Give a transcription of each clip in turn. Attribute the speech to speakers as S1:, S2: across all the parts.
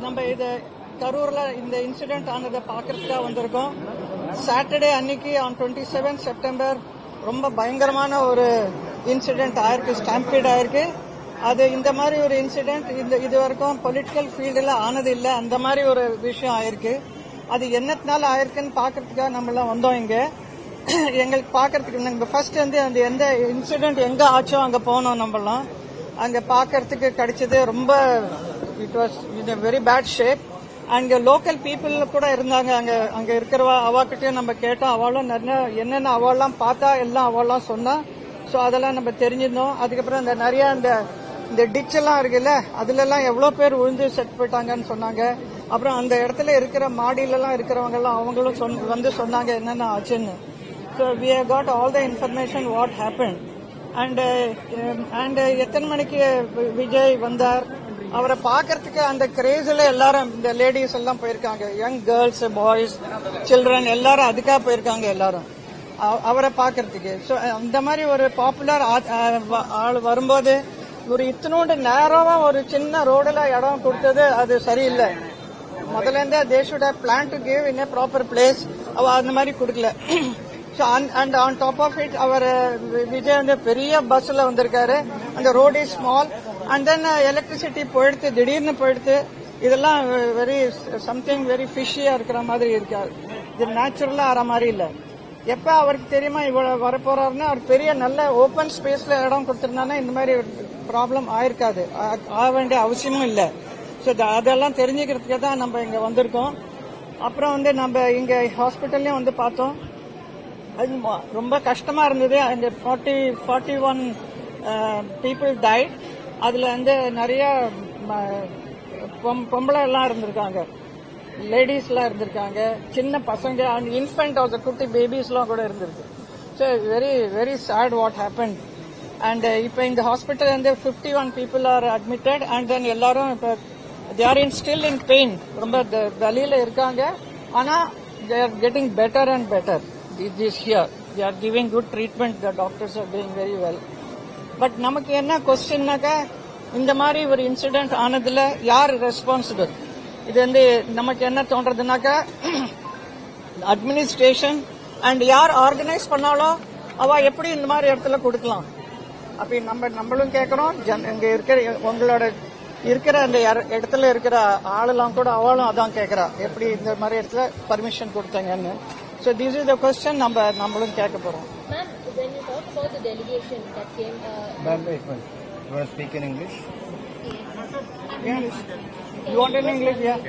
S1: நம்ம இது கரூர்ல இந்த இன்சிடென்ட் ஆனதை பாக்கிறதுக்காக வந்திருக்கோம். சாட்டர்டே அன்னைக்கு ஆன் 27 செப்டம்பர் ரொம்ப பயங்கரமான ஒரு இன்சிடென்ட் ஆயிருக்கு, ஸ்டாம்பீட் ஆயிருக்கு. அது இந்த மாதிரி ஒரு இன்சிடென்ட் இது வரைக்கும் பொலிட்டிக்கல் ஃபீல்டில் ஆனது இல்லை. அந்த மாதிரி ஒரு விஷயம் ஆயிருக்கு. அது என்னத்தினால ஆயிருக்குன்னு பாக்கிறதுக்காக நம்மளாம் வந்தோம். இங்க எங்களுக்கு பாக்கிறதுக்கு நாங்கள் ஃபர்ஸ்ட் வந்து அந்த எந்த இன்சிடென்ட் எங்க ஆச்சோ அங்க போனோம். நம்மளாம் அங்க பாக்கிறதுக்கு கிடைச்சது ரொம்ப it was in very bad shape. அங்க லோக்கல் பீப்புள் கூட இருந்தாங்க. அங்க இருக்கிறவா அவாக்கிட்டையும் நம்ம கேட்டோம். அவளும் நிறைய என்னென்ன அவள்லாம் பார்த்தா எல்லாம் அவள்லாம் சொன்னா. ஸோ அதெல்லாம் நம்ம தெரிஞ்சிருந்தோம். அதுக்கப்புறம் அந்த நிறைய இந்த டிச் எல்லாம் இருக்குல்ல, அதுல எல்லாம் எவ்வளவு பேர் விழுந்து செட் போயிட்டாங்கன்னு சொன்னாங்க. அப்புறம் அந்த இடத்துல இருக்கிற மாடியில எல்லாம் இருக்கிறவங்க எல்லாம் அவங்களும் வந்து சொன்னாங்க என்னென்ன ஆச்சுன்னு. So we have got all the information what happen. And எத்தனை மணிக்கு விஜய் வந்தார், அவரை பாக்கிறதுக்கு அந்த கிரேஸ்ல எல்லாரும் இந்த லேடிஸ் எல்லாம் போயிருக்காங்க. யங் கேர்ள்ஸ், பாய்ஸ், சில்ட்ரன் எல்லாரும் அதுக்காக போயிருக்காங்க எல்லாரும் அவரை பாக்கிறதுக்கு. ஸோ அந்த மாதிரி ஒரு பாப்புலர் ஆள் வரும்போது ஒரு இத்தனோண்டு நேரமா ஒரு சின்ன ரோடுல இடம் கொடுத்தது அது சரியில்லை. முதல்ல இருந்தே they should have plan to give in a proper place. அவ அந்த மாதிரி கொடுக்கல. And on top of it அவர் விஜய் வந்து பெரிய பஸ்ல வந்திருக்காரு. அந்த road is small. And then electricity போயிடுத்து, திடீர்னு போயிடுத்து. இதெல்லாம் வெரி சம்திங் வெரி ஃபிஷியா இருக்கிற மாதிரி இருக்காது. இது நேச்சுரலா ஆற மாதிரி இல்ல. எப்ப அவருக்கு தெரியுமா இவ்வளவு வரப்போறாருன்னு அவர் பெரிய நல்ல ஓபன் ஸ்பேஸ்ல இடம் கொடுத்திருந்தானா இந்த மாதிரி ப்ராப்ளம் ஆயிருக்காது, ஆக வேண்டிய அவசியமும் இல்லை. ஸோ அதெல்லாம் தெரிஞ்சுக்கிறதுக்கு தான் நம்ம இங்க வந்திருக்கோம். அப்புறம் வந்து நம்ம இங்க ஹாஸ்பிட்டல்லையும் வந்து பார்த்தோம். அது ரொம்ப கஷ்டமா இருந்தது. அந்த 41 பீப்புள் டைட். அதுல வந்து நிறைய பொம்பளை எல்லாம் இருந்திருக்காங்க, லேடிஸ் எல்லாம் இருந்திருக்காங்க, சின்ன பசங்க அண்ட் இன்ஃபென்ட் ஆஃப் குட்டி பேபிஸ் எல்லாம் கூட இருந்திருக்கு. So very very sad what happen. And இப்ப இந்த ஹாஸ்பிட்டல் வந்து 51 people are admitted. And then எல்லாரும் இப்ப they are still in pain. ரொம்ப வலியில இருக்காங்க. ஆனா they are getting better and better. This here they are giving good treatment. The doctors are doing very well. But நமக்கு என்ன கொஸ்டின்னாக்கா, இந்த மாதிரி ஒரு இன்சிடென்ட் ஆனதுல யார் ரெஸ்பான்சிபிள்? இது வந்து நமக்கு என்ன தோன்றதுனாக்கா, அட்மினிஸ்ட்ரேஷன் அண்ட் யார் ஆர்கனைஸ் பண்ணாலும் அவ எப்படி இந்த மாதிரி இடத்துல கொடுக்கலாம் அப்படி நம்மளும் கேட்கறோம். இங்க இருக்கிற உங்களோட இருக்கிற அந்த இடத்துல இருக்கிற ஆளெல்லாம் கூட அவளும் அதான் கேட்கறா, எப்படி இந்த மாதிரி இடத்துல பர்மிஷன் கொடுத்தாங்கன்னு. So this is the question நம்மளும் கேட்க போறோம்.
S2: Ma'am, when you talk about the delegation that came...
S3: Ma'am, wait. You want to speak in English?
S1: English. You want in English? Yeah.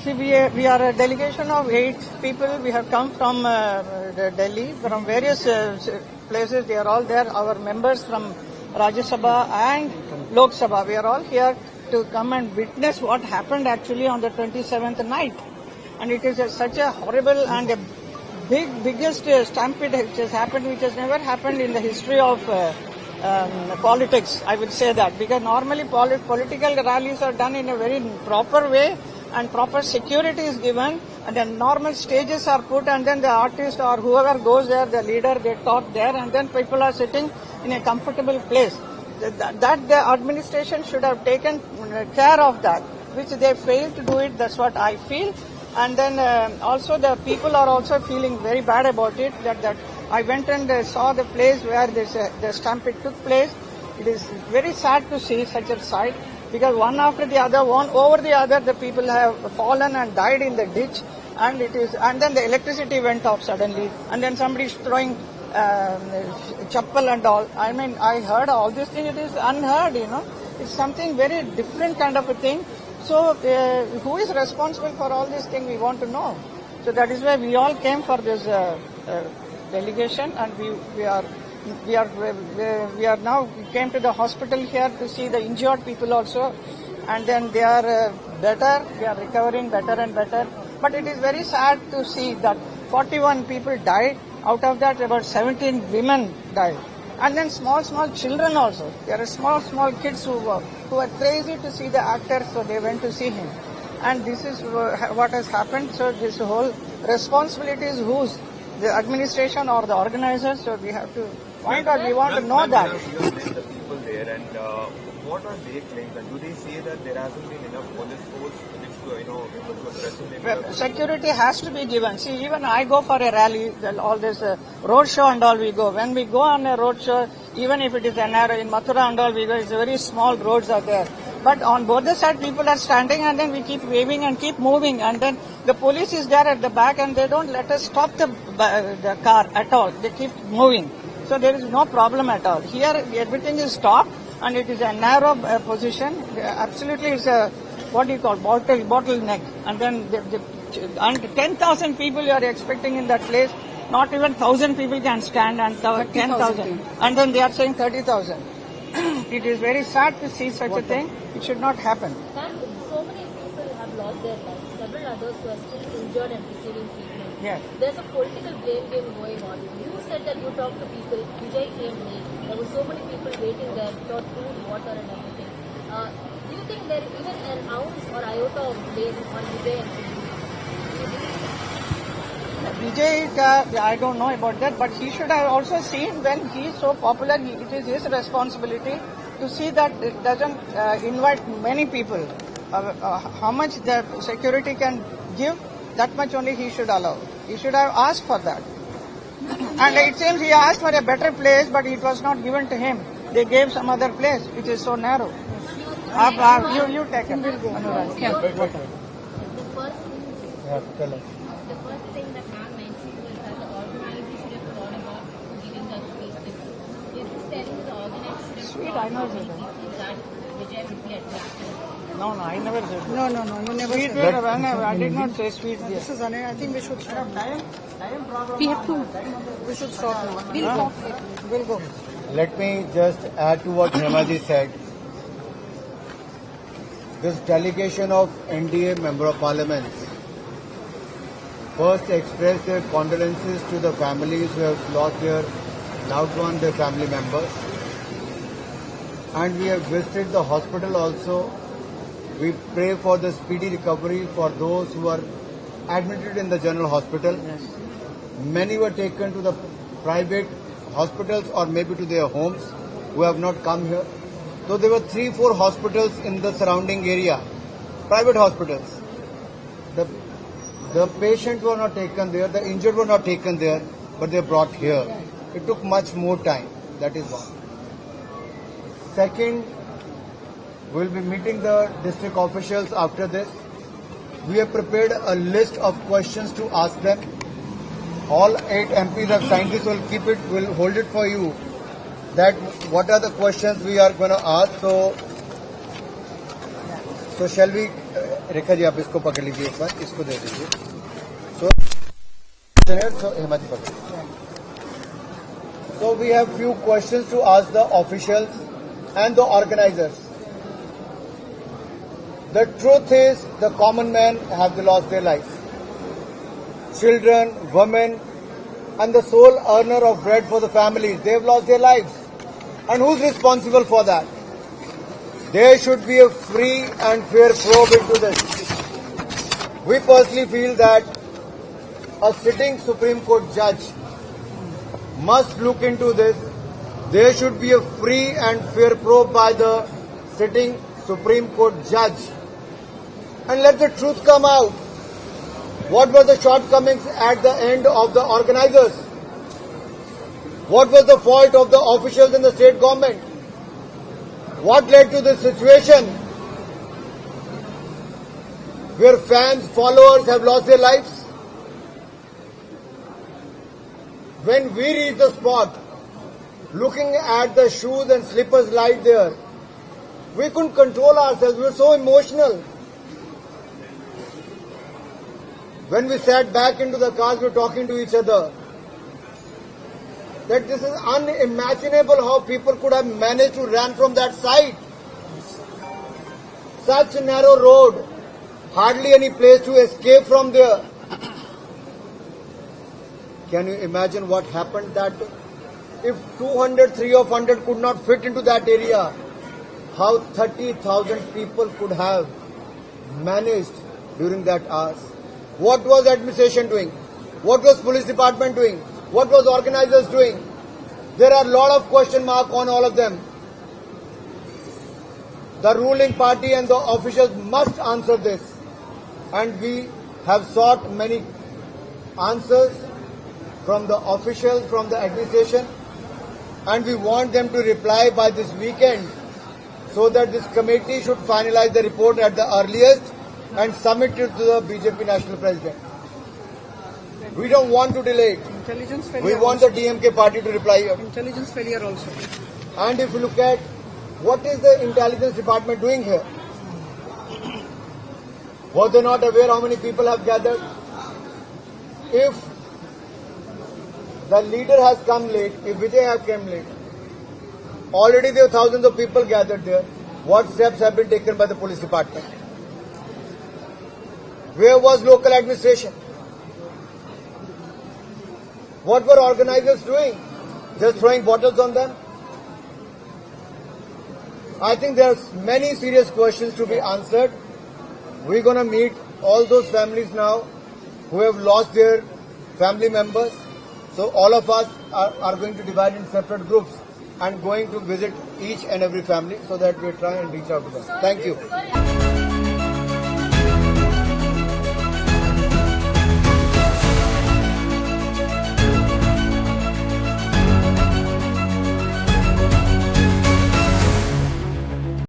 S1: See, we are a delegation of 8 people. We have come from Delhi, from various places. They are all there. Our members from Rajya Sabha and Lok Sabha. We are all here to come and witness what happened actually on the 27th night. And it is such a horrible and a biggest stampede which has happened, which has never happened in the history of politics, I would say that. Because normally political rallies are done in a very proper way and proper security is given and then normal stages are put and then the artist or whoever goes there, the leader, they talk there and then people are sitting in a comfortable place. That the administration should have taken care of that, which they failed to do it. That's what I feel. And then also the people are also feeling very bad about it. That I went and saw the place where the stampede took place. It is very sad to see such a sight because one after the other, one over the other, the people have fallen and died in the ditch. And then the electricity went off suddenly. And then somebody is throwing chappal and all. I mean, I heard all this thing. It is unheard, you know. It's something very different kind of a thing. So, who is responsible for all this thing? We want to know. So that is why we all came for this delegation, and we are now came to the hospital here to see the injured people also, and then they are better. They are recovering better and better. But it is very sad to see that 41 people died. Out of that, about 17 women died. And then small children also. There are small kids who are crazy to see the actor, so they went to see him. And this is what has happened. So this whole responsibility is whose? The administration or the organizers? So we have to find out. We want to know that.
S4: The people there and what are they claiming? And do they say that there hasn't been enough police force which was present in the
S1: Security has to be given. See, even I go for a rally, all this road show and all we go. When we go on a road show, even if it is an arrow in Mathura and all we go, it's very small roads are there. But on both the side, people are standing and then we keep waving and keep moving. And then the police is there at the back and they don't let us stop the car at all. They keep moving. So there is no problem at all. Here, everything is stopped and it is a narrow position. Absolutely, it's a, what do you call, bottleneck. And then and 10,000 people you are expecting in that place. Not even 1,000 people can stand and 10,000. And then they are saying 30,000. It is very sad to see such a thing. It should not happen.
S2: And so many people have lost their lives. Several others were still injured and receiving treatment.
S1: Yes.
S2: There's a political blame game going on. You said that you talked to people. Vijay came late. There were so many people waiting there without food, water and everything. Do you think there is even an ounce or iota of blame on Vijay and
S1: Vijay, I don't know about that, but he should have also seen when he is so popular, it is his responsibility to see that it doesn't invite many people. How much the security can give, that much only he should allow. He should have asked for that. And it seems he asked for a better place, but it was not given to him. They gave some other place, which is so narrow. You take it. Anurag.
S2: The first
S3: Yeah, tell us.
S2: The first thing that ma'am mentioned was that the organizer should have thought about giving us these tips. Is this telling the organizer should
S1: Sweet,
S2: have
S1: I know
S2: thought
S1: that.
S2: about that Vijay would be attracted?
S1: No, I never said that.
S5: No, you never
S1: Sweet
S5: said
S1: beer,
S5: that.
S1: I did not say sweet beer.
S5: This is I think we should stop.
S1: We have to.
S5: We should stop now. We'll go.
S3: Let me just add to what Hemaji said. This delegation of NDA Member of Parliament first expressed their condolences to the families who have lost their loved ones, their family members. And we have visited the hospital also. We pray for the speedy recovery for those who are admitted in the general hospital.
S1: Yes.
S3: Many were taken to the private hospitals or maybe to their homes who have not come here. So there were 3-4 hospitals in the surrounding area, private hospitals. The patients were not taken there, the injured were not taken there, but they brought here. It took much more time. That is one. Second, we will be meeting the district officials after this. We have prepared a list of questions to ask them. All 8 MPs have signed this. We'll hold it for you. That what are the questions we are going to ask. So shall we? Rekha ji आप इसको पकड़ लीजिए एक बार, इसको दे दीजिए. So Hemaji पकड़. So we have few questions to ask the officials and the organizers. The truth is, the common man have lost their lives. Children, women, and the sole earner of bread for the families, they have lost their lives. And who's responsible for that? There should be a free and fair probe into this. We personally feel that a sitting Supreme Court judge must look into this. There should be a free and fair probe by the sitting Supreme Court judge. And let the truth come out. What were the shortcomings at the end of the organizers? What was the fault of the officials in the state government? What led to this situation where fans, followers have lost their lives? When we reached the spot, looking at the shoes and slippers lying there, we couldn't control ourselves. We were so emotional. When we sat back into the cars, we were talking to each other. That this is unimaginable how people could have managed to run from that side. Such a narrow road, hardly any place to escape from there. Can you imagine what happened that if 200, 300 could not fit into that area, how 30,000 people could have managed during that hours? What was administration doing? What was police department doing? What was organizers doing? There are a lot of question marks on all of them. The ruling party and the officials must answer this. And we have sought many answers from the officials, from the administration, and we want them to reply by this weekend so that this committee should finalize the report at the earliest and submit it to the BJP National President. We don't want to delay it.
S5: Intelligence
S3: We
S5: failure.
S3: want the DMK party to reply.
S5: Intelligence failure also.
S3: And if you look at what is the intelligence department doing here? Was they not aware how many people have gathered? If the leader has come late, if Vijay have come late, already there are thousands of people gathered there. What steps have been taken by the police department? Where was local administration? What were organizers doing? Just throwing bottles on them? I think there are many serious questions to be answered. We're going to meet all those families now who have lost their family members. So all of us are going to divide in separate groups and going to visit each and every family so that we try and reach out to them. Thank you.
S2: Sorry.